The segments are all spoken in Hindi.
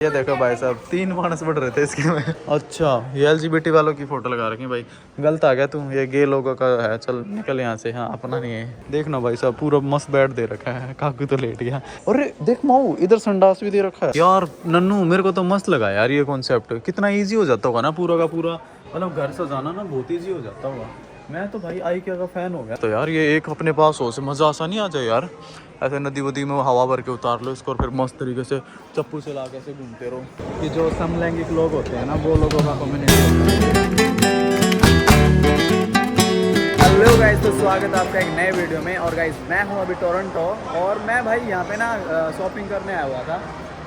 ये देखो भाई साहब 3 मानस बढ़ रहे थे इसके में। अच्छा ये LGBT वालों की फोटो लगा रखी है भाई। गलत आ गया तू, ये गे लोगों का है। चल निकल यहाँ से, हाँ अपना नहीं है। देखना भाई साहब पूरा मस्त बेड दे रखा है। काकू तो लेट गया। अरे देख माऊ इधर संडास भी दे रखा है यार। नन्नू मेरे को तो मस्त लगा यार ये कॉन्सेप्ट। कितना ईजी हो जाता होगा ना पूरा का पूरा, मतलब घर सजाना ना बहुत ईजी हो जाता होगा। मैं तो भाई IKEA का फैन हो गया। तो यार ये एक अपने पास हो से मजा आसा नहीं आ जाए यार। ऐसे नदी वदी में हवा भर के उतार लो इसको और फिर मस्त तरीके से चप्पू से ला के ऐसे घूमते रहो। ये जो समलैंगिक लोग होते हैं ना वो लोगों का कम्युनिटी। हेलो गाइस, तो स्वागत है आपका एक नए वीडियो में। और गाइस मैं हूँ अभी टोरंटो और मैं भाई यहाँ पे ना शॉपिंग करने आया हुआ था।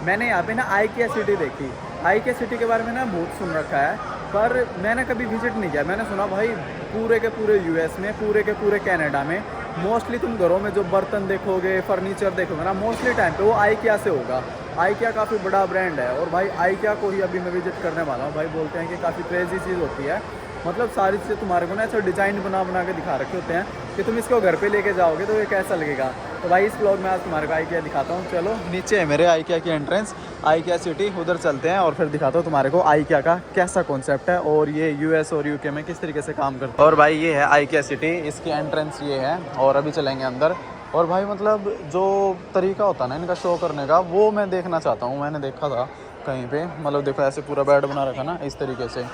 मैंने यहाँ पे ना IKEA सिटी देखी। IKEA सिटी के बारे में ना बहुत सुन रखा है पर मैंने कभी विजिट नहीं किया। मैंने सुना भाई पूरे के पूरे US में, पूरे के पूरे कनाडा में मोस्टली तुम घरों में जो बर्तन देखोगे, फर्नीचर देखोगे ना, मोस्टली टाइम पे वो IKEA से होगा। IKEA काफ़ी बड़ा ब्रांड है और भाई IKEA को ही अभी मैं विजिट करने वाला हूँ। भाई बोलते हैं कि काफ़ी क्रेजी चीज़ होती है, मतलब सारी चीज़ें तुम्हारे को ना ऐसा डिज़ाइन बना के दिखा रखे होते हैं कि तुम इसको घर पे लेके जाओगे तो ये कैसा लगेगा। तो भाई इस ब्लॉग में आज तुम्हारे को IKEA दिखाता हूँ। चलो नीचे है मेरे IKEA की एंट्रेंस, IKEA सिटी, उधर चलते हैं और फिर दिखाता हूँ तुम्हारे को IKEA का कैसा कॉन्सेप्ट है और ये US और UK में किस तरीके से काम करता है। और भाई ये है IKEA सिटी, इसकी एंट्रेंस ये है और अभी चलेंगे अंदर। और भाई मतलब जो तरीका होता है ना इनका शो करने का वो मैं देखना चाहता हूँ। मैंने देखा था कहीं पे, मतलब देखो ऐसे पूरा बेड बना रखा ना इस तरीके से।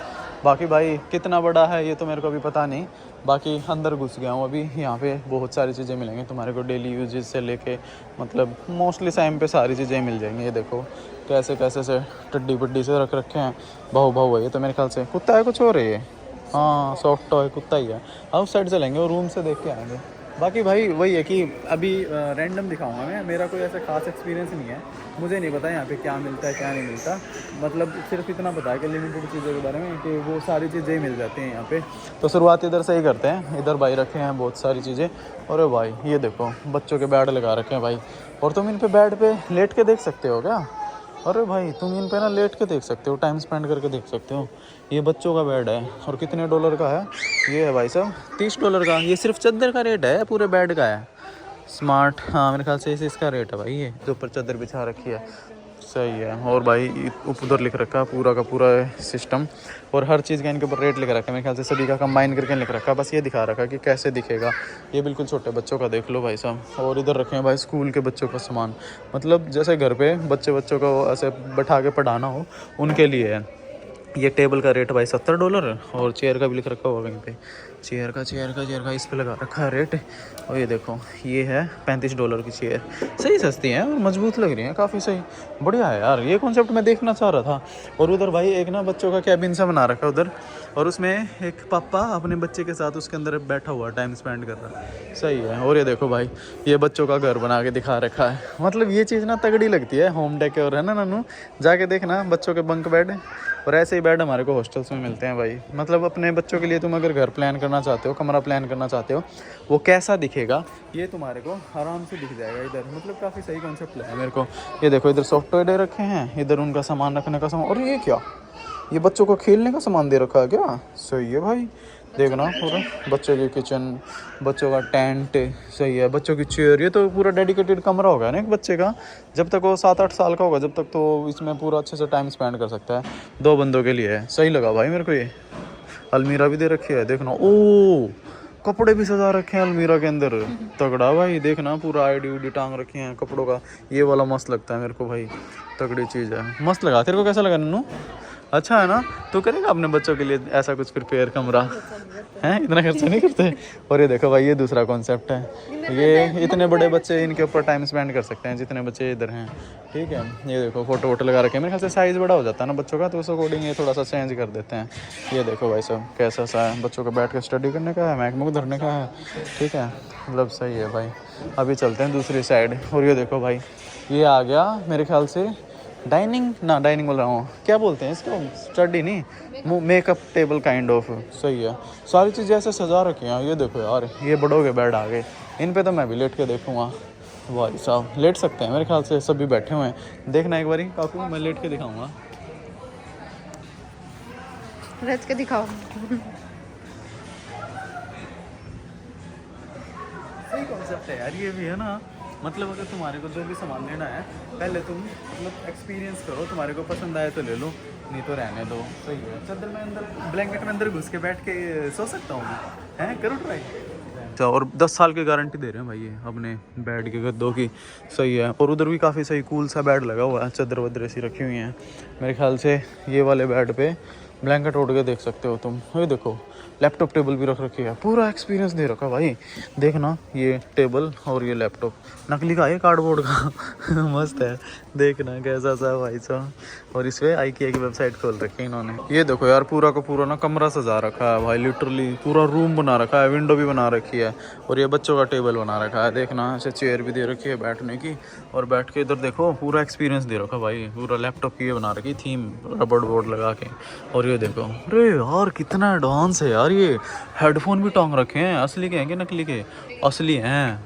बाकी भाई कितना बड़ा है ये तो मेरे को अभी पता नहीं। बाकी अंदर घुस गया हूँ अभी। यहाँ पे बहुत सारी चीज़ें मिलेंगी तुम्हारे को, डेली यूजेस से लेके मतलब मोस्टली टाइम पे सारी चीज़ें मिल जाएंगी। ये देखो कैसे कैसे से टड्डी बड्डी से रख रखे हैं। भाव है ये तो मेरे ख्याल से कुत्ता है, कुछ और है ये। हाँ सॉफ्ट टॉय कुत्ता ही है। आउट साइड चलेंगे और रूम से देख के आएंगे। बाकी भाई वही है कि अभी रैंडम दिखाऊंगा मैं, मेरा कोई ऐसा खास एक्सपीरियंस नहीं है। मुझे नहीं पता यहाँ पे क्या मिलता है क्या नहीं मिलता, मतलब सिर्फ इतना पता है कि लिमिटेड चीज़ों के बारे में कि वो सारी चीज़ें ही मिल जाती हैं यहाँ पे। तो शुरुआत इधर से ही करते हैं। इधर भाई रखे हैं बहुत सारी चीज़ें। और भाई ये देखो बच्चों के बेड लगा रखे हैं भाई। और तुम इन पे बेड पे लेट के देख सकते हो क्या? अरे भाई तुम इन पे ना लेट के देख सकते हो, टाइम स्पेंड करके देख सकते हो। ये बच्चों का बेड है और कितने डॉलर का है ये? है भाई साहब $30 का। ये सिर्फ चादर का रेट है, पूरे बेड का है। स्मार्ट, हाँ मेरे ख्याल से इसका रेट है भाई। ये जो ऊपर चादर बिछा रखी है सही है। और भाई उधर लिख रखा है पूरा का पूरा सिस्टम और हर चीज़ का इनके ऊपर रेट लिख रखा है। मेरे ख्याल से सभी का कंबाइन करके लिख रखा है। बस ये दिखा रखा है कि कैसे दिखेगा। ये बिल्कुल छोटे बच्चों का देख लो भाई साहब। और इधर रखे हैं भाई स्कूल के बच्चों का सामान, मतलब जैसे घर पे बच्चों को ऐसे बैठा के पढ़ाना हो उनके लिए है। ये टेबल का रेट भाई $70 और चेयर का भी लिख रखा होगा कहीं पे। चेयर का इस पे लगा रखा है रेट। और ये देखो ये है $35 की चेयर। सही सस्ती है और मजबूत लग रही है, काफ़ी सही बढ़िया है यार। ये कॉन्सेप्ट मैं देखना चाह रहा था। और उधर भाई एक ना बच्चों का कैबिन सा बना रखा है उधर, और उसमें एक पापा अपने बच्चे के साथ उसके अंदर बैठा हुआ टाइम स्पेंड कर रहा है, सही है। और ये देखो भाई ये बच्चों का घर बना के दिखा रखा है। मतलब ये चीज़ ना तगड़ी लगती है, होम डेकोर है ना नन्नू, जाके देखना बच्चों के बंक बेड। और ऐसे ही बेड हमारे को हॉस्टल्स में मिलते हैं भाई। मतलब अपने बच्चों के लिए तुम अगर घर प्लान करना चाहते हो, कमरा प्लान करना चाहते हो, वो कैसा दिखेगा ये तुम्हारे को आराम से दिख जाएगा इधर। मतलब काफ़ी सही कॉन्सेप्ट लगा मेरे को। ये देखो इधर सॉफ्ट टॉय दे रखे हैं, इधर उनका सामान रखने का सामान। और ये क्या, ये बच्चों को खेलने का सामान दे रखा है क्या? सही है भाई, देखना पूरा बच्चों की किचन, बच्चों का टेंट, सही है। बच्चों की चेयर, ये तो पूरा डेडिकेटेड कमरा होगा ना एक बच्चे का। जब तक वो 7-8 साल का होगा जब तक तो इसमें पूरा अच्छे से टाइम स्पेंड कर सकता है। 2 बंदों के लिए है, सही लगा भाई मेरे को। ये अलमीरा भी दे रखी है, देखना। ओ कपड़े भी सजा रखे हैं अलमीरा के अंदर, तगड़ा भाई। देखना पूरा आईडी उडी टांग रखे हैं कपड़ों का। ये वाला मस्त लगता है मेरे को भाई, तगड़ी चीज़ है, मस्त लगा। तेरे को कैसा लगा नन्नू? अच्छा है ना? तू करेगा अपने बच्चों के लिए ऐसा कुछ प्रिपेयर कमरा हैं? इतना खर्चा नहीं करते। और ये देखो भाई ये दूसरा कॉन्सेप्ट है। ये इतने बड़े बच्चे इनके ऊपर टाइम स्पेंड कर सकते हैं जितने बच्चे इधर हैं, ठीक है। ये देखो फोटो वोटो लगा रखे हैं। मेरे ख्याल से साइज़ बड़ा हो जाता है ना बच्चों का, तो उस अकॉर्डिंग ये थोड़ा सा चेंज कर देते हैं। ये देखो भाई साहब कैसा सा है, बच्चों को बैठ कर स्टडी करने का है, मैकबुक धरने का है, ठीक है। मतलब सही है भाई। अभी चलते हैं दूसरी साइड। और ये देखो भाई ये आ गया मेरे ख्याल से डाइनिंग बोल रहा हूँ, क्या बोलते हैं इसको, स्टडी नहीं, मेकअप टेबल काइंड ऑफ, सही है। सारी चीज़ें ऐसे सजा रखी हैं। ये देखो यार ये बड़ों के बेड आ गए, इन पे तो मैं भी लेट के देखूँगा। भाई साहब लेट सकते हैं मेरे ख्याल से, सभी बैठे हुए हैं। देखना एक बारी काकू, मैं लेट के दिखाऊँगा। रच के दिखाओ। सही कॉन्सेप्ट है यार ये भी, है ना। मतलब अगर तुम्हारे को जो भी सामान लेना है पहले तुम मतलब एक्सपीरियंस करो, तुम्हारे को पसंद आए तो ले लो, नहीं तो रहने दो। सही है। चादर में अंदर ब्लैंकेट में अंदर घुस के बैठ के सो सकता हूँ मैं, हैं करो ट्राई। अच्छा, और 10 साल की गारंटी दे रहे हैं भाई ये अपने बेड के गद्दों की। सही है। और उधर भी काफ़ी सही कूल सा बेड लगा हुआ है, चादर वदर ऐसी रखी हुई हैं। मेरे ख्याल से ये वाले बेड पे ब्लैंकेट ओढ़ के देख सकते हो तुम। ये देखो लैपटॉप टेबल भी रख रखी है, पूरा एक्सपीरियंस दे रखा भाई। देखना ये टेबल और ये लैपटॉप नकली का है, कार्डबोर्ड का मस्त है। देखना कैसा सा भाई साहब। और इस पे IKEA की वेबसाइट खोल रखी है इन्होंने। ये देखो यार पूरा का पूरा ना कमरा सजा रखा है भाई, लिटरली पूरा रूम बना रखा है, विंडो भी बना रखी है। और ये बच्चों का टेबल बना रखा है, देखना ऐसे चेयर भी दे रखी है बैठने की। और बैठ के इधर देखो पूरा एक्सपीरियंस दे रखा भाई, पूरा लैपटॉप की ये बना रखी थीम रबड़ बोर्ड लगा के। और ये देखो अरे यार कितना एडवांस है यार, ये हेडफोन भी टांग रखे हैं। असली के हैं कि नकली के? असली हैं,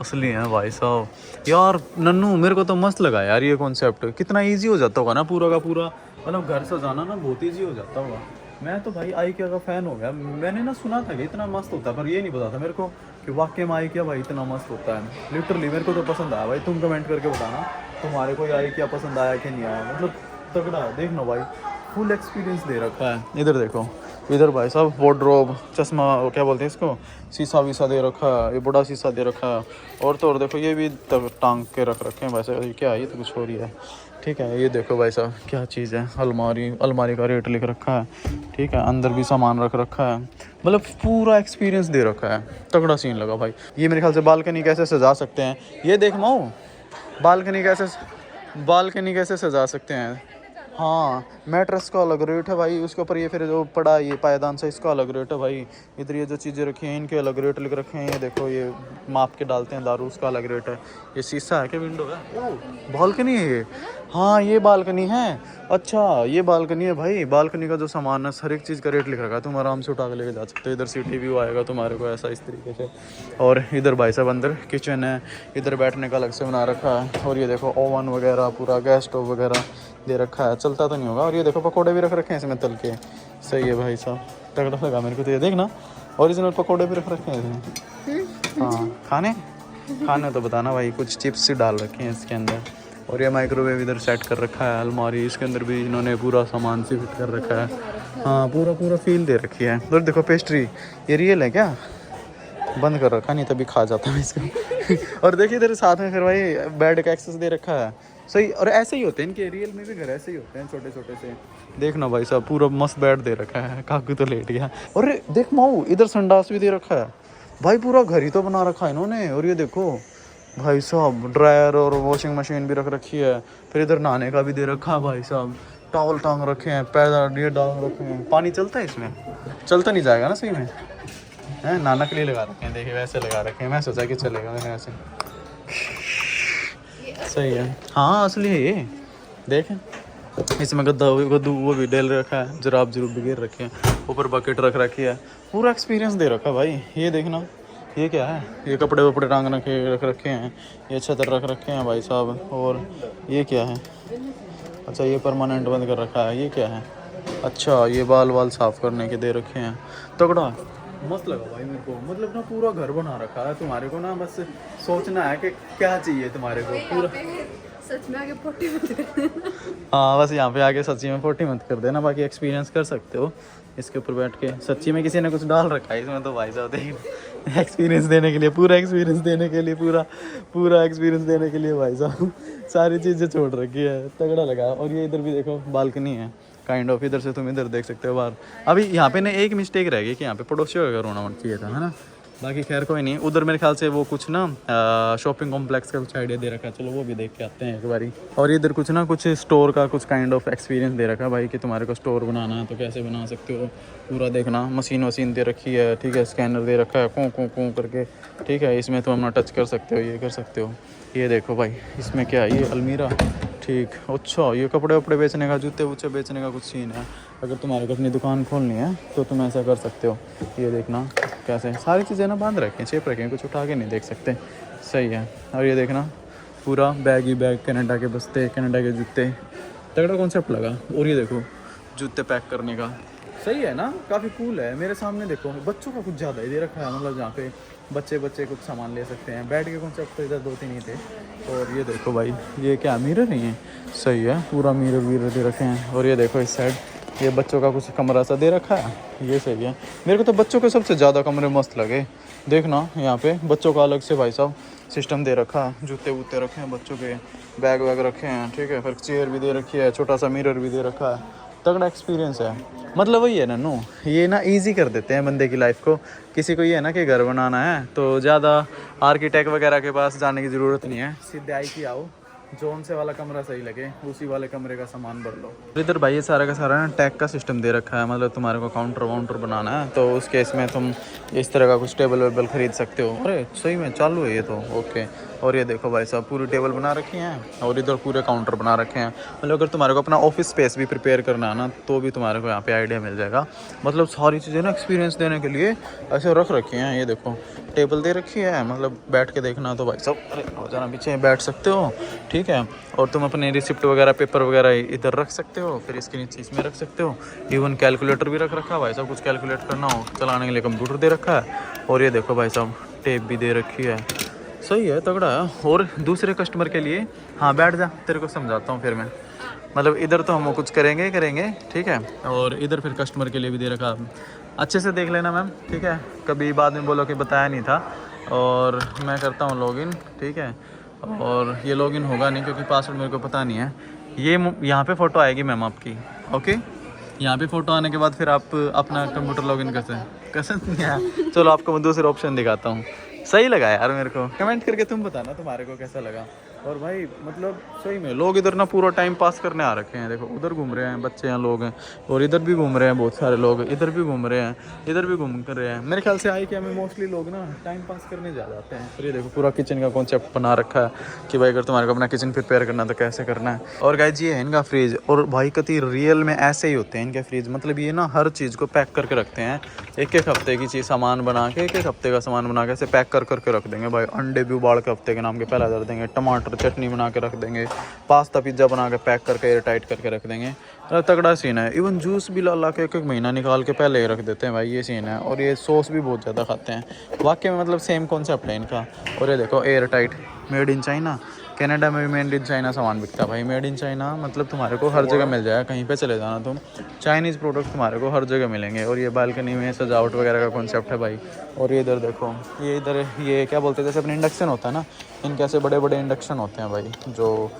असली हैं भाई साहब। यार नन्नू मेरे को तो मस्त लगा यार ये कॉन्सेप्ट, कितना इजी हो जाता होगा ना पूरा का पूरा, मतलब घर सजाना ना बहुत इजी हो जाता होगा। मैं तो भाई IKEA का फ़ैन हो गया। मैंने ना सुना था कि इतना मस्त होता है, पर ये नहीं पता था मेरे को कि वाकई में IKEA भाई इतना मस्त होता है। लिटरली मेरे को तो पसंद आया भाई। तुम कमेंट करके बताना तुम्हारे को IKEA पसंद आया कि नहीं आया। मतलब तगड़ा है, देखना भाई फुल एक्सपीरियंस दे रखा है। इधर देखो, इधर भाई साहब वार्डरोब, चश्मा, वो क्या बोलते हैं इसको, शीशा वीसा दे रखा है, ये बड़ा शीशा दे रखा है। और तो और देखो ये भी टांग के रख रखे हैं वैसे। ये क्या है, ये तो कुछ हो रही है। ठीक है, ये देखो भाई साहब क्या चीज़ है, अलमारी, अलमारी का रेट लिख रखा है। ठीक है, अंदर भी सामान रख रखा है, मतलब पूरा एक्सपीरियंस दे रखा है। तगड़ा सीन लगा भाई। ये मेरे ख्याल से बालकनी कैसे सजा सकते हैं, ये देख माओ बालकनी कैसे सजा सकते हैं। हाँ, मैट्रेस का अलग रेट है भाई, उसके ऊपर ये फिर जो पड़ा ये पायदान से, इसका अलग रेट है भाई। इधर ये जो चीज़ें रखी हैं इनके अलग रेट लिख रखे हैं। ये देखो ये माप के डालते हैं दारू, उसका अलग रेट है। ये शीशा है क्या, विंडो है? ओह बालकनी है ये। हाँ ये बालकनी है। अच्छा ये बालकनी है भाई। बालकनी का जो सामान है हर एक चीज़ का रेट लिख रखा है, तुम आराम से उठा के लेके जा सकते हो। इधर सिटी व्यू आएगा तुम्हारे को ऐसा इस तरीके से। और इधर भाई साहब अंदर किचन है, इधर बैठने का अलग से बना रखा है। और ये देखो ओवन वगैरह, पूरा गैस स्टोव वगैरह दे रखा है, चलता तो नहीं होगा। और ये देखो पकोड़े भी रख रखे हैं इसमें तल के। सही है भाई साहब, तगड़ा लगा मेरे को तो ये। देखना ओरिजिनल पकोड़े भी रख रखे हैं इसमें। हाँ खाने तो बताना भाई, कुछ चिप्स से डाल रखे हैं इसके अंदर। और ये माइक्रोवेव इधर सेट कर रखा है, अलमारी इसके अंदर भी इन्होंने पूरा सामान से फिट कर रखा है। हाँ पूरा फील दे रखी है। और देखो पेस्ट्री, ये रियल है क्या? बंद कर रखा, नहीं तभी खा जाता मैं इसको। और देखिए इधर साथ में फिर भाई बेड का एक्सेस दे रखा है। सही, और ऐसे ही होते हैं इनके रियल में भी घर, ऐसे ही होते हैं छोटे छोटे से। देखना भाई साहब पूरा मस्त बेड दे रखा है। काकू तो लेट गया। और देख माऊ इधर संडास भी दे रखा है भाई, पूरा घर ही तो बना रखा है इन्होंने। और ये देखो भाई साहब ड्रायर और वॉशिंग मशीन भी रख रखी है। फिर इधर नहाने का भी दे रखा है भाई साहब, टॉवल टांग रखे हैं, पैर ये डाल रखे हैं। पानी चलता है इसमें? चलता नहीं जाएगा ना सही में, है नाना के लिए लगा रखे हैं। देखिए वैसे लगा रखे हैं, मैं सोचा कि चलेगा मैंने ऐसे। सही है। हाँ असली है ये, देखें इसमें गद्दू वो भी डेल रखा है, जराब भी गिर रखे हैं, ऊपर बकेट रख रखी है। पूरा एक्सपीरियंस दे रखा है भाई। ये देखना ये क्या है, ये कपड़े वपड़े टांग रख रखे हैं, ये छतर रख रखे हैं भाई साहब। और ये क्या है? अच्छा ये परमानेंट बंद कर रखा है। ये क्या है? अच्छा ये बाल साफ़ करने के दे रखे हैं। तगड़ा मस्त लगा भाई मेरे को। मतलब ना पूरा घर बना रखा है तुम्हारे को ना, बस सोचना है कि क्या चाहिए तुम्हारे को। पूरा सच में आगे पोटी मत कर देना। हाँ बस यहाँ पे आके सच्ची में पोटी मत कर देना, बाकी एक्सपीरियंस कर सकते हो इसके ऊपर बैठ के। सच्ची में किसी ने कुछ डाल रखा है इसमें तो भाई साहब देख, एक्सपीरियंस देने के लिए, पूरा एक्सपीरियंस देने के लिए, पूरा एक्सपीरियंस देने के लिए भाई साहब सारी चीज़ें छोड़ रखी है। तगड़ा लगा। और ये इधर भी देखो बालकनी है काइंड ऑफ, इधर से तुम इधर देख सकते हो बाहर। अभी यहाँ पे ना एक मिस्टेक रह गई कि यहाँ पे पड़ोसियों का घर होना चाहिए था, है ना। बाकी खैर कोई नहीं। उधर मेरे ख्याल से वो कुछ ना शॉपिंग कॉम्प्लेक्स का कुछ आइडिया दे रखा है, चलो वो भी देख के आते हैं एक बारी। और इधर कुछ स्टोर का कुछ काइंड ऑफ एक्सपीरियंस दे रखा है भाई कि तुम्हारे को स्टोर बनाना है तो कैसे बना सकते हो। पूरा देखना मशीन दे रखी है, ठीक है, स्कैनर दे रखा है कूँ करके, ठीक है। इसमें तुम अपना टच कर सकते हो, ये कर सकते हो। ये देखो भाई इसमें क्या है, ये अलमीरा, ठीक। अच्छा ये कपड़े वपड़े बेचने का, जूते वूचे बेचने का कुछ सीन है। अगर तुम्हारे को अपनी दुकान खोलनी है तो तुम ऐसा कर सकते हो। ये देखना कैसे सारी चीज़ें ना बांध रखें, चेप रखें, कुछ उठा के नहीं देख सकते। सही है। और ये देखना पूरा बैग ही बैग, कनाडा के बस्ते, कनाडा के जूते, तगड़ा कॉन्सेप्ट लगा। और ये देखो जूते पैक करने का, सही है ना, काफ़ी कूल है। मेरे सामने देखो बच्चों का कुछ ज़्यादा ही दे रखा है, मतलब जहाँ पे बच्चे बच्चे कुछ सामान ले सकते हैं। बेड के कॉन्सेप्ट तो इधर 2-3 ही थे। और ये देखो भाई, ये क्या मिरर नहीं है? सही है, पूरा मिरर वीरर दे रखे हैं। और ये देखो इस साइड ये बच्चों का कुछ कमरा सा दे रखा है, ये सही है। मेरे को तो बच्चों के सबसे ज़्यादा कमरे मस्त लगे। देखना यहाँ पे बच्चों का अलग से भाई साहब सिस्टम दे रखा है, जूते वूते रखे हैं बच्चों के, बैग वैग रखे हैं, ठीक है। फिर चेयर भी दे रखी है, छोटा सा मिरर भी दे रखा है। तगड़ा एक्सपीरियंस है। मतलब वही है नन्नू, ये ना इजी कर देते हैं बंदे की लाइफ को। किसी को ये है ना कि घर बनाना है तो ज़्यादा आर्किटेक्ट वगैरह के पास जाने की ज़रूरत नहीं है, सीधे आई की आओ, जोन से वाला कमरा सही लगे उसी वाले कमरे का सामान भर लो। इधर भाई ये सारा का सारा ना टैग का सिस्टम दे रखा है, मतलब तुम्हारे को काउंटर वाउंटर बनाना है तो उस केस में तुम इस तरह का कुछ टेबल वेबल खरीद सकते हो। अरे सही में चालू है ये तो, ओके। और ये देखो भाई साहब पूरी टेबल बना रखी हैं और इधर पूरे काउंटर बना रखे हैं। मतलब अगर तुम्हारे को अपना ऑफिस स्पेस भी प्रिपेयर करना है ना तो भी तुम्हारे को यहाँ पे आइडिया मिल जाएगा। मतलब सारी चीज़ें ना एक्सपीरियंस देने के लिए ऐसे रख रखी हैं। ये देखो टेबल दे रखी है, मतलब बैठ के देखना तो भाई साहब अरे ज़रा पीछे बैठ सकते हो, ठीक है। और तुम अपने रिसिप्ट वगैरह पेपर वगैरह इधर रख सकते हो, फिर इसके नीचे इसमें रख सकते हो। इवन कैलकुलेटर भी रख रखा है भाई साहब, कुछ कैलकुलेट करना हो चलाने के लिए कंप्यूटर दे रखा है। और ये देखो भाई साहब टेप भी दे रखी है, सही है, तगड़ा है। और दूसरे कस्टमर के लिए, हाँ बैठ जा तेरे को समझाता हूँ फिर मैं। मतलब इधर तो हम कुछ करेंगे ही करेंगे, ठीक है। और इधर फिर कस्टमर के लिए भी दे रखा, अच्छे से देख लेना मैम, ठीक है। कभी बाद में बोलो कि बताया नहीं था। और मैं करता हूँ लॉगिन, ठीक है। और ये लॉगिन होगा नहीं क्योंकि पासवर्ड मेरे को पता नहीं है। ये यहाँ पे फ़ोटो आएगी मैम आपकी, ओके। यहाँ पे फ़ोटो आने के बाद फिर आप अपना कंप्यूटर लॉगिन कैसे नहीं आया। चलो आपको मैं दूसरा ऑप्शन दिखाता हूँ। सही लगा यार मेरे को, कमेंट करके तुम बताना तुम्हारे को कैसा लगा। और भाई मतलब सही में लोग इधर ना पूरा टाइम पास करने आ रखे हैं। देखो उधर घूम रहे हैं बच्चे हैं, लोग हैं, और इधर भी घूम रहे हैं बहुत सारे लोग, इधर भी घूम रहे हैं, इधर भी घूम कर रहे हैं। मेरे ख्याल से आई कि हमें मोस्टली लोग ना टाइम पास करने जा जाते हैं। फिर ये देखो पूरा किचन का कॉन्सेप्ट बना रखा है कि भाई अगर तुम्हारे को अपना किचन प्रिपेयर करना तो कैसे करना है। और गाइस ये है इनका फ्रिज, और भाई कति रियल में ऐसे ही होते हैं इनके फ्रिज। मतलब ये ना हर चीज़ को पैक करके रखते हैं, एक एक हफ्ते की चीज़ सामान बना के, एक एक हफ्ते का सामान बना के ऐसे पैक करके रख देंगे भाई। अंडे भी उबाल के हफ्ते के नाम के पहला कर देंगे, टमाटर चटनी बना के रख देंगे, पास्ता पिज्ज़ा बना के पैक करके एयर टाइट करके रख देंगे। तगड़ा सीन है। इवन जूस भी ला के एक एक महीना निकाल के पहले ही रख देते हैं भाई, ये सीन है। और ये सॉस भी बहुत ज़्यादा खाते हैं वाकई में, मतलब सेम कॉन्सेप्ट है इनका। और ये देखो air tight, made in China. Canada में भी मेड इन चाइना सामान बिकता है भाई। मेड इन चाइना मतलब तुम्हारे को हर जगह मिल जाएगा, कहीं पे चले जाना तुम, चाइनीज़ प्रोडक्ट तुम्हारे को हर जगह मिलेंगे। और ये बालकनी में सजावट वगैरह का कॉन्सेप्ट है भाई। और ये इधर देखो, ये इधर ये क्या बोलते हैं, जैसे अपने इंडक्शन होता है ना, इनके ऐसे बड़े बड़े इंडक्शन होते हैं भाई जो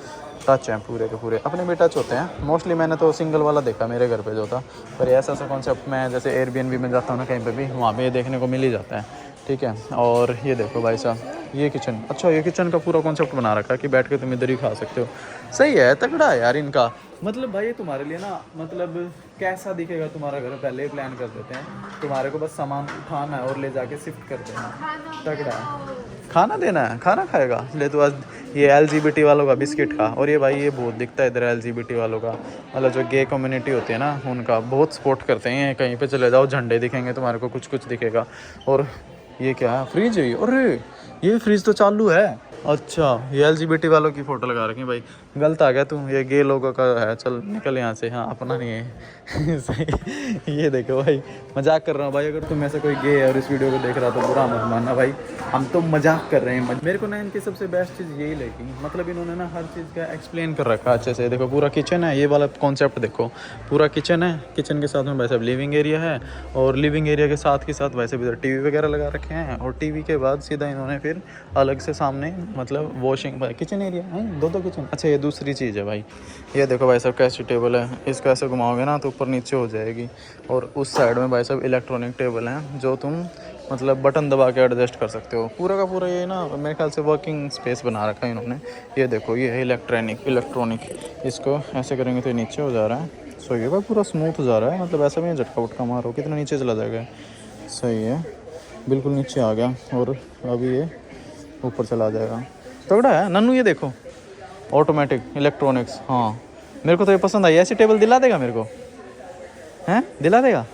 टच हैं पूरे के पूरे, अपने भी टच होते हैं मोस्टली। मैंने तो सिंगल वाला देखा मेरे घर पे जो था, पर ऐसा कॉन्सेप्ट मैं जैसे एयरबीएनबी में जाता हूँ ना कहीं पे भी, वहाँ पे ये देखने को मिल ही जाता है, ठीक है। और ये देखो भाई साहब ये किचन, अच्छा ये किचन का पूरा कॉन्सेप्ट बना रखा है कि बैठ के तुम इधर ही खा सकते हो। सही है, तगड़ा है यार इनका। मतलब भाई तुम्हारे लिए ना, मतलब कैसा दिखेगा तुम्हारा घर पहले ही प्लान कर देते हैं, तुम्हारे को बस सामान उठाना है और ले जाके शिफ्ट कर देना है। तगड़ा है, खाना देना है, खाना खाएगा ले तो आज ये LGBT वालों का बिस्किट का। और ये भाई ये बहुत दिखता है इधर LGBT वालों का, मतलब जो गे कम्युनिटी होती है ना उनका बहुत सपोर्ट करते हैं। कहीं पे चले जाओ झंडे दिखेंगे तुम्हारे को, कुछ कुछ दिखेगा। और ये क्या है, फ्रिज है, अरे ये फ्रिज तो चालू है। अच्छा ये LGBT वालों की फ़ोटो लगा रखी भाई, गलत आ गया तू, ये गे लोगों का है, चल निकल यहाँ से, हाँ अपना नहीं है। सही। ये देखो भाई मजाक कर रहा हूँ भाई, अगर तुम ऐसे कोई गे है और इस वीडियो को देख रहा तो बुरा मत मानना भाई, हम तो मजाक कर रहे हैं। मेरे को ना इनकी सबसे बेस्ट चीज़ यही लगी, मतलब इन्होंने ना हर चीज़ का एक्सप्लेन कर रखा अच्छे से। देखो पूरा किचन है, ये वाला कॉन्सेप्ट देखो, पूरा किचन है, किचन के साथ में वैसे लिविंग एरिया है, और लिविंग एरिया के साथ वैसे भी टीवी वगैरह लगा रखे हैं। और टीवी के बाद सीधा इन्होंने फिर अलग से सामने मतलब वॉशिंग किचन एरिया है, दो किचन। अच्छा ये दूसरी चीज़ है भाई, ये देखो भाई साहब कैसी टेबल है, इसको ऐसे घुमाओगे ना तो ऊपर नीचे हो जाएगी। और उस साइड में भाई साहब इलेक्ट्रॉनिक टेबल है जो तुम मतलब बटन दबा के एडजस्ट कर सकते हो। पूरा का पूरा ये ना मेरे ख्याल से वर्किंग स्पेस बना रखा है इन्होंने। ये देखो ये है इलेक्ट्रॉनिक, इसको ऐसे करेंगे तो नीचे हो जा रहा है। सही है भाई, पूरा स्मूथ जा रहा है, मतलब ऐसा भी झटका उटका मारो कितना नीचे चला जाएगा। सही है, बिल्कुल नीचे आ गया और अभी ये ऊपर चला जाएगा। तगड़ा है नन्नू। ये देखो ऑटोमेटिक इलेक्ट्रॉनिक्स, हाँ मेरे को तो ये पसंद आई। ऐसी टेबल दिला देगा मेरे को, हैं दिला देगा,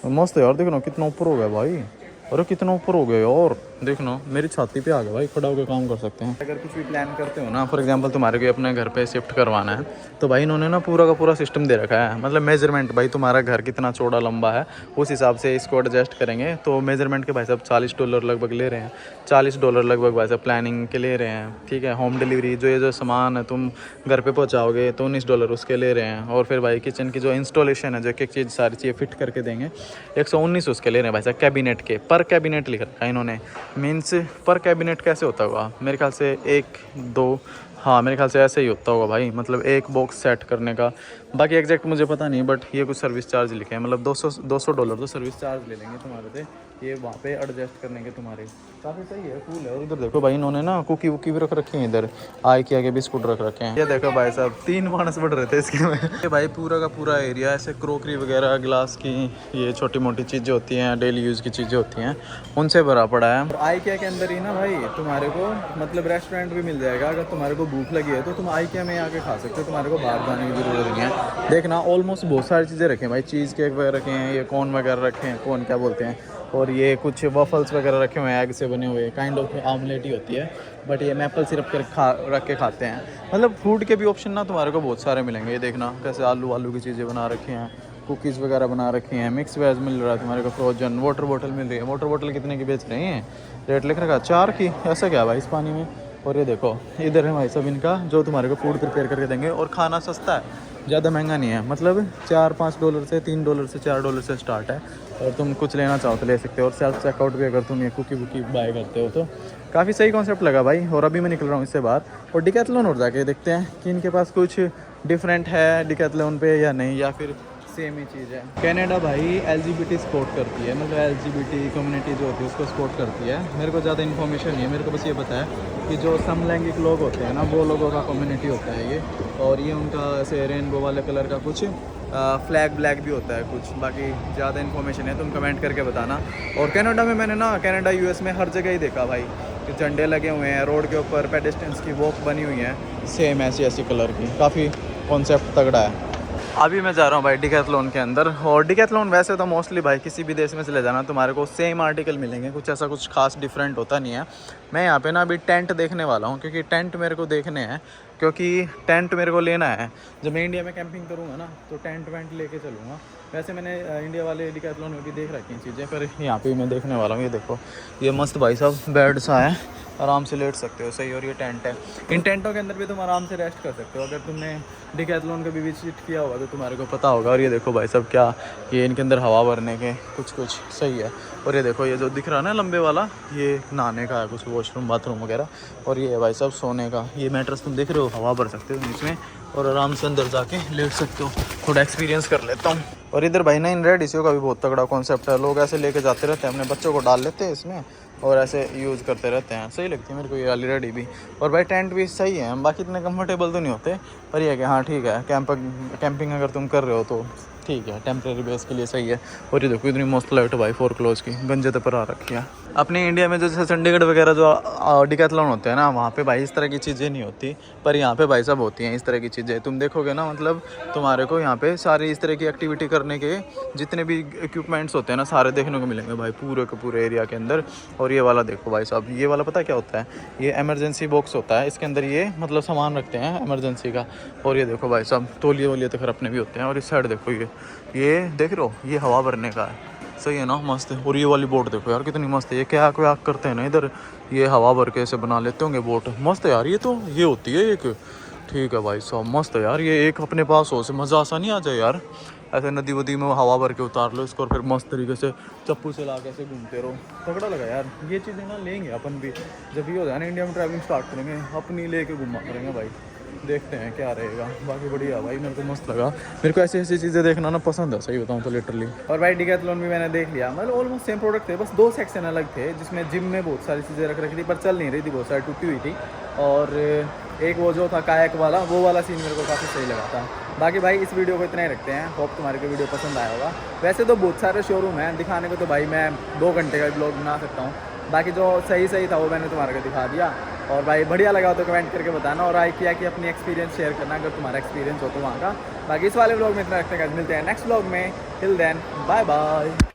मस्त है यार। देखो ना कितना ऊपर हो गया भाई, अरे कितना ऊपर हो गया और देखना मेरी छाती पे आ गया भाई, खड़ा होकर काम कर सकते हैं। अगर कुछ भी प्लान करते हो ना फॉर एग्जांपल तुम्हारे को अपने घर पे शिफ्ट करवाना है तो भाई इन्होंने ना पूरा का पूरा सिस्टम दे रखा है, मतलब मेजरमेंट भाई तुम्हारा घर कितना चौड़ा लंबा है उस हिसाब से इसको एडजस्ट करेंगे। तो मेजरमेंट के भाई साहब $40 लगभग ले रहे हैं, $40 लगभग भाई साहब प्लानिंग के ले रहे हैं, ठीक है। होम डिलीवरी जो ये जो सामान है तुम घर पे पहुँचाओगे तो $19 उसके ले रहे हैं। और फिर भाई किचन की जो इंस्टॉलेशन है, जो एक एक चीज़ सारी चीज़ें फिट करके देंगे, 119 उसके ले रहे हैं भाई साहब। कैबिनेट के पर कैबिनेट लिख रखा है इन्होंने, मीन्स पर कैबिनेट कैसे होता होगा मेरे ख्याल से 1-2, हाँ मेरे ख्याल से ऐसे ही होता होगा भाई, मतलब एक बॉक्स सेट करने का। बाकी एग्जैक्ट मुझे पता नहीं, बट ये कुछ सर्विस चार्ज लिखे हैं, मतलब $200 तो सर्विस चार्ज ले लेंगे तुम्हारे से, ये वहाँ पे एडजस्ट करने के तुम्हारे। काफ़ी सही है, कूल है। और इधर देखो भाई इन्होंने ना कुकी वुकी भी रख रखी है, इधर आई के आगे बिस्कुट रख रखे हैं। ये देखो भाई साहब 3 मानस बढ़ रहे थे इसके में। ये भाई पूरा का पूरा एरिया ऐसे क्रोकरी वगैरह, ग्लास की ये छोटी मोटी चीज़ें होती हैं, डेली यूज़ की चीज़ें होती हैं, उनसे भरा पड़ा है। आईकिया के अंदर ही ना भाई तुम्हारे को मतलब रेस्टोरेंट भी मिल जाएगा। अगर तुम्हारे को भूख लगी है तो तुम आईकिया में आके खा सकते हो, तुम्हारे को बाहर जाने की ज़रूरत नहीं है। देखना ऑलमोस्ट बहुत सारी चीज़ें रखे हैं भाई, चीज़ केक वगैरह रखे हैं, ये कॉर्न वगैरह रखे हैं, कॉर्न क्या बोलते हैं, और ये कुछ वफल्स वगैरह रखे हुए हैं एग से बने हुए, काइंड ऑफ आमलेट ही होती है, बट ये मैपल सिरप के रख के खाते हैं। मतलब फूड के भी ऑप्शन ना तुम्हारे को बहुत सारे मिलेंगे। ये देखना कैसे आलू की चीज़ें बना रखी हैं, कुकीज़ वगैरह बना रखी हैं, मिक्स वेज मिल रहा है तुम्हारे को, फ्रोजन वाटर बॉटल मिल रही है। वाटर बॉटल कितने की बेच रही हैं, रेट लिख रखा 4 की, ऐसा क्या भाई इस पानी में। और ये देखो इधर है भाई सब इनका जो तुम्हारे को फूड प्रिपेयर करके देंगे, और खाना सस्ता है, ज़्यादा महंगा नहीं है, मतलब $4-5 से $3 से $4 से स्टार्ट है। और तुम कुछ लेना चाहो तो ले सकते हो, और सेल्फ चेकआउट भी अगर तुम ये कुकी वुकी बाय करते हो तो काफ़ी सही कॉन्सेप्ट लगा भाई। और अभी मैं निकल रहा हूँ इससे बाहर, और डिकैथलॉन और जाके देखते हैं कि इनके पास कुछ डिफरेंट है डिकैथलॉन पे या नहीं, या फिर सेम ही चीज़ है। कनाडा भाई LGBT सपोर्ट करती है, मतलब LGBT कम्युनिटी जो होती है उसको सपोर्ट करती है। मेरे को ज़्यादा इन्फॉर्मेशन नहीं है, मेरे को बस ये पता है कि जो समलैंगिक लोग होते हैं ना, वो लोगों का कम्युनिटी होता है ये, और ये उनका ऐसे रेनबो वाले कलर का कुछ फ्लैग ब्लैक भी होता है कुछ। बाकी ज़्यादा इन्फॉर्मेशन है तुम कमेंट करके बताना। और कनाडा में मैंने ना कनाडा US में हर जगह ही देखा भाई कि झंडे लगे हुए हैं रोड के ऊपर, पेडेस्ट्रियंस की वॉक बनी हुई है सेम ऐसी कलर की, काफ़ी कॉन्सेप्ट तगड़ा है। अभी मैं जा रहा हूँ भाई डिकैथलॉन के अंदर। और डिकैथलॉन वैसे तो मोस्टली भाई किसी भी देश में चले जाना तुम्हारे को सेम आर्टिकल मिलेंगे, कुछ ऐसा कुछ खास डिफरेंट होता नहीं है। मैं यहाँ पे ना अभी टेंट देखने वाला हूँ, क्योंकि टेंट मेरे को देखने हैं, क्योंकि टेंट मेरे को लेना है। जब मैं इंडिया में कैंपिंग करूँगा ना तो टेंट वेंट लेके चलूँगा। वैसे मैंने इंडिया वाले डिकैथलॉन में भी देख रखी हैं चीज़ें, पर यहाँ पे मैं देखने वाला हूँ। ये देखो ये मस्त भाई साहब बेड सा है, आराम से लेट सकते हो सही। और ये टेंट है, इन टेंटों के अंदर भी तुम आराम से रेस्ट कर सकते हो। अगर तुमने डिकैथलॉन कभी विजिट किया होगा तो तुम्हारे को पता होगा। और ये देखो भाई साहब क्या, ये इनके अंदर हवा भरने के कुछ सही है। और ये देखो ये जो दिख रहा है ना लंबे वाला, ये नहाने का है, कुछ वॉशरूम बाथरूम वगैरह। और ये है भाई साहब सोने का, ये मैट्रेस तुम देख रहे हो, हवा भर सकते हो इसमें और आराम से अंदर जाके लेट सकते हो। थोड़ा एक्सपीरियंस कर लेता हूँ। और इधर भाई ना इन रेडिसियों का भी बहुत तगड़ा कॉन्सेप्ट है, लोग ऐसे लेके जाते रहते हैं, अपने बच्चों को डाल लेते हैं इसमें और ऐसे यूज़ करते रहते हैं। सही लगती है मेरे को ये वाली रेडी भी। और भाई टेंट भी सही है, बाकी इतने कंफर्टेबल तो नहीं होते, पर ये है कि हाँ ठीक है, कैंपिंग अगर तुम कर रहे हो तो ठीक है, टेम्प्रेरी बेस के लिए सही है। और ये देखो इतनी मस्त लाइट है भाई 4 क्लोज की, गंजे पर आ रखी है। अपने इंडिया में जैसे चंडीगढ़ वगैरह जो डिकैथलॉन होते हैं ना, वहाँ पे भाई इस तरह की चीज़ें नहीं होती, पर यहाँ पे भाई साहब होती हैं इस तरह की चीज़ें। तुम देखोगे ना, मतलब तुम्हारे को यहाँ पे सारी इस तरह की एक्टिविटी करने के जितने भी इक्विपमेंट्स होते हैं ना, सारे देखने को मिलेंगे भाई पूरे के पूरे एरिया के अंदर। और ये वाला देखो भाई साहब, ये वाला पता क्या होता है, ये इमरजेंसी बॉक्स होता है, इसके अंदर ये मतलब सामान रखते हैं इमरजेंसी का। और ये देखो भाई साहब तौलिए वोलिए तक रखने भी होते हैं। और इस साइड देखो ये देख रहे हो, ये हवा भरने का है, सही है ना, मस्त है। और ये वाली बोट देखो यार कितनी मस्त है, ये क्या करते हैं ना इधर, ये हवा भर के ऐसे बना लेते होंगे बोट, मस्त है यार। ये तो ये होती है एक, ठीक है भाई साहब मस्त है यार। ये एक अपने पास हो से मज़ा आसा नहीं आ जाए यार, ऐसे नदी वदी में हवा भर के उतार लो इसको और फिर मस्त तरीके से चप्पू से ला के ऐसे घूमते रहो, तगड़ा लगा यार। ये चीज़ें ना लेंगे अपन भी, जब ये हो जाए ना इंडिया में ट्रैवलिंग स्टार्ट करेंगे, अपनी लेके घूमा करेंगे भाई, देखते हैं क्या रहेगा। बाकी बढ़िया भाई, मेरे को मस्त लगा। मेरे को ऐसी चीज़ें देखना ना पसंद है, सही बताऊँ तो लिटरली। और भाई डिकैथलॉन भी मैंने देख लिया, मतलब ऑलमोस्ट सेम प्रोडक्ट थे, बस 2 सेक्शन अलग थे, जिसमें जिम में बहुत सारी चीज़ें रख रखी थी पर चल नहीं रही थी, बहुत सारी टूटी हुई थी। और एक वो जो था कायक वाला, वो वाला सीन मेरे को काफ़ी सही लगा था। बाकी भाई इस वीडियो को इतना ही रखते हैं, होप तुम्हारे को वीडियो पसंद आया होगा। वैसे तो बहुत सारे शोरूम हैं दिखाने को, तो भाई मैं 2 घंटे का ब्लॉग बना सकता हूँ। बाकी जो सही था वो मैंने तुम्हारे को दिखा दिया। और भाई बढ़िया लगा तो कमेंट करके बताना, और IKEA की अपनी एक्सपीरियंस शेयर करना अगर तुम्हारा एक्सपीरियंस हो तो वहाँ का। बाकी इस वाले ब्लॉग में इतना रखते हैं, मिलते हैं नेक्स्ट ब्लॉग में। Till then bye bye.